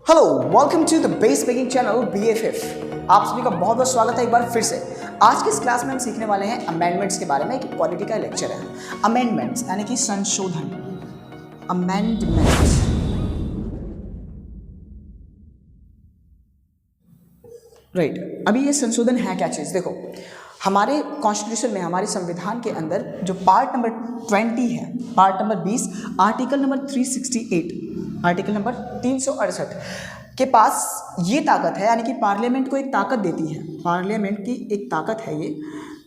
Hello, welcome to the base making channel BFF। आप सभी का बहुत बहुत स्वागत है एक बार फिर से। आज की इस क्लास में हम सीखने वाले हैं अमेंडमेंट्स के बारे में। एक पॉलिटी का लेक्चर है। अमेंडमेंट्स यानी कि संशोधन, अमेंडमेंट्स। राइट, अभी ये संशोधन है क्या चीज़? देखो, हमारे कॉन्स्टिट्यूशन में, हमारे संविधान के अंदर जो पार्ट नंबर 20 है, part number 20, article number 368, article number 368 के पास ये ताकत है, यानी कि पार्लियामेंट को एक ताकत देती है। पार्लियामेंट की एक ताकत है ये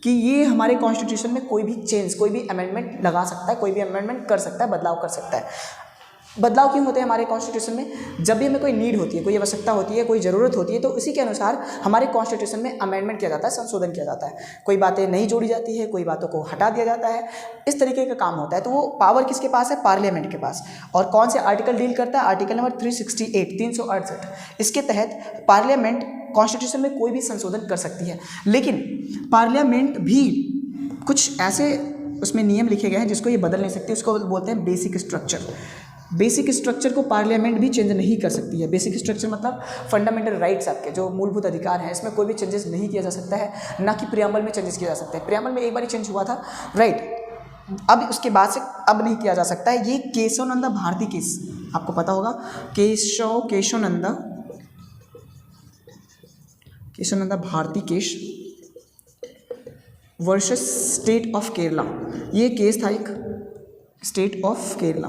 कि ये हमारे कॉन्स्टिट्यूशन में कोई भी चेंज, कोई भी अमेंडमेंट लगा सकता है, कोई भी अमेंडमेंट कर सकता है, बदलाव कर सकता है। बदलाव क्यों होते हैं हमारे कॉन्स्टिट्यूशन में? जब भी हमें कोई नीड होती है, कोई आवश्यकता होती है, कोई ज़रूरत होती है, तो उसी के अनुसार हमारे कॉन्स्टिट्यूशन में अमेंडमेंट किया जाता है, संशोधन किया जाता है। कोई बातें नहीं जोड़ी जाती है, कोई बातों को हटा दिया जाता है, इस तरीके का काम होता है। तो वो पावर किसके पास है? पार्लियामेंट के पास। और कौन से आर्टिकल डील करता है? Article number 368, 368। इसके तहत पार्लियामेंट कॉन्स्टिट्यूशन में कोई भी संशोधन कर सकती है। लेकिन पार्लियामेंट भी कुछ ऐसे उसमें नियम लिखे गए हैं जिसको ये बदल नहीं सकती। उसको बोलते हैं बेसिक स्ट्रक्चर। बेसिक स्ट्रक्चर को पार्लियामेंट भी चेंज नहीं कर सकती है। बेसिक स्ट्रक्चर मतलब फंडामेंटल राइट्स, आपके जो मूलभूत अधिकार हैं, इसमें कोई भी चेंजेस नहीं किया जा सकता है, ना कि प्रियम्बल में चेंजेस किया जा सकता है। प्रियम्बल में एक बार ही चेंज हुआ था, राइट। अब उसके बाद से अब नहीं किया जा सकता है। ये केशवानंद भारती केस, आपको पता होगा, Kesavananda Bharati case versus state of Kerala. ये केस था एक state of Kerala,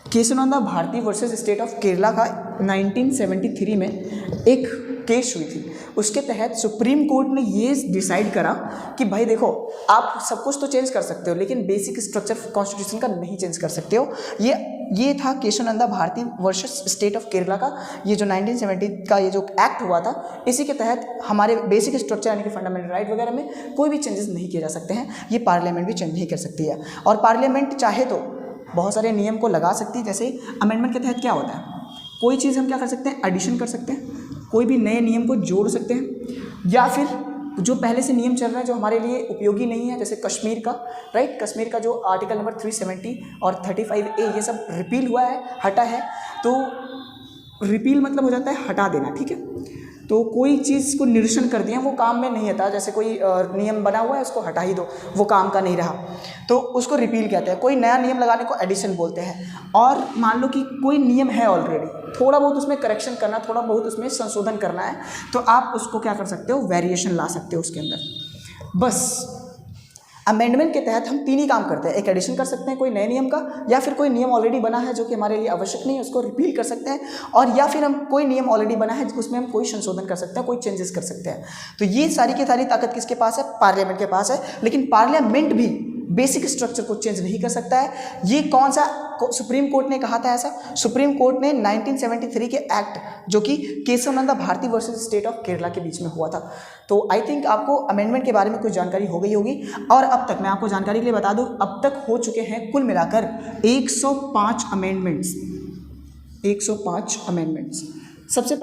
Kesavananda Bharati versus state of Kerala का 1973 में एक केस हुई थी। उसके तहत सुप्रीम कोर्ट ने ये डिसाइड करा कि भाई देखो, आप सब कुछ तो चेंज कर सकते हो, लेकिन बेसिक स्ट्रक्चर कॉन्स्टिट्यूशन का नहीं चेंज कर सकते हो। ये था Kesavananda Bharati versus state of Kerala का, ये जो 1970 का ये जो एक्ट हुआ था, इसी के तहत हमारे बेसिक स्ट्रक्चर यानी कि फंडामेंटल राइट वगैरह में कोई भी चेंजेस नहीं किए जा सकते हैं। ये पार्लियामेंट भी चेंज नहीं कर सकती है। और पार्लियामेंट चाहे तो बहुत सारे नियम को लगा सकती है। जैसे अमेंडमेंट के तहत क्या होता है, कोई चीज़ हम क्या कर सकते हैं? एडिशन कर सकते हैं, कोई भी नए नियम को जोड़ सकते हैं, या फिर जो पहले से नियम चल रहा है जो हमारे लिए उपयोगी नहीं है, जैसे कश्मीर का, राइट, कश्मीर का जो आर्टिकल नंबर 370 और 35A ये सब रिपील हुआ है, हटा है। तो रिपील मतलब हो जाता है हटा देना, ठीक है। तो कोई चीज़ को निरसन कर दिया, वो काम में नहीं आता। जैसे कोई नियम बना हुआ है, उसको हटा ही दो, वो काम का नहीं रहा, तो उसको रिपील कहते हैं। कोई नया नियम लगाने को एडिशन बोलते हैं। और मान लो कि कोई नियम है ऑलरेडी, थोड़ा बहुत उसमें करेक्शन करना, थोड़ा बहुत उसमें संशोधन करना है, तो आप उसको क्या कर सकते हो? वेरिएशन ला सकते हो उसके अंदर। बस अमेंडमेंट के तहत हम तीन ही काम करते हैं। एक एडिशन कर सकते हैं कोई नए नियम का, या फिर कोई नियम ऑलरेडी बना है जो कि हमारे लिए आवश्यक नहीं है, उसको रिपील कर सकते हैं, और या फिर हम कोई नियम ऑलरेडी बना है उसमें हम कोई संशोधन कर सकते हैं, कोई चेंजेस कर सकते हैं। तो ये सारी की सारी ताकत किसके पास है? पार्लियामेंट के पास है। लेकिन पार्लियामेंट भी बेसिक स्ट्रक्चर को चेंज नहीं कर सकता है। ये कौन सा सुप्रीम कोर्ट ने कहा था ऐसा? सुप्रीम कोर्ट ने 1973 के एक्ट, जो कि Kesavananda Bharati versus state of Kerala के बीच में हुआ था। तो आई थिंक आपको अमेंडमेंट के बारे में कुछ जानकारी हो गई होगी। और अब तक मैं आपको जानकारी के लिए बता दूं, अब तक हो चुके हैं कुल मिलाकर 105 अमेंडमेंट्स। 105 अमेंडमेंट्स। सबसे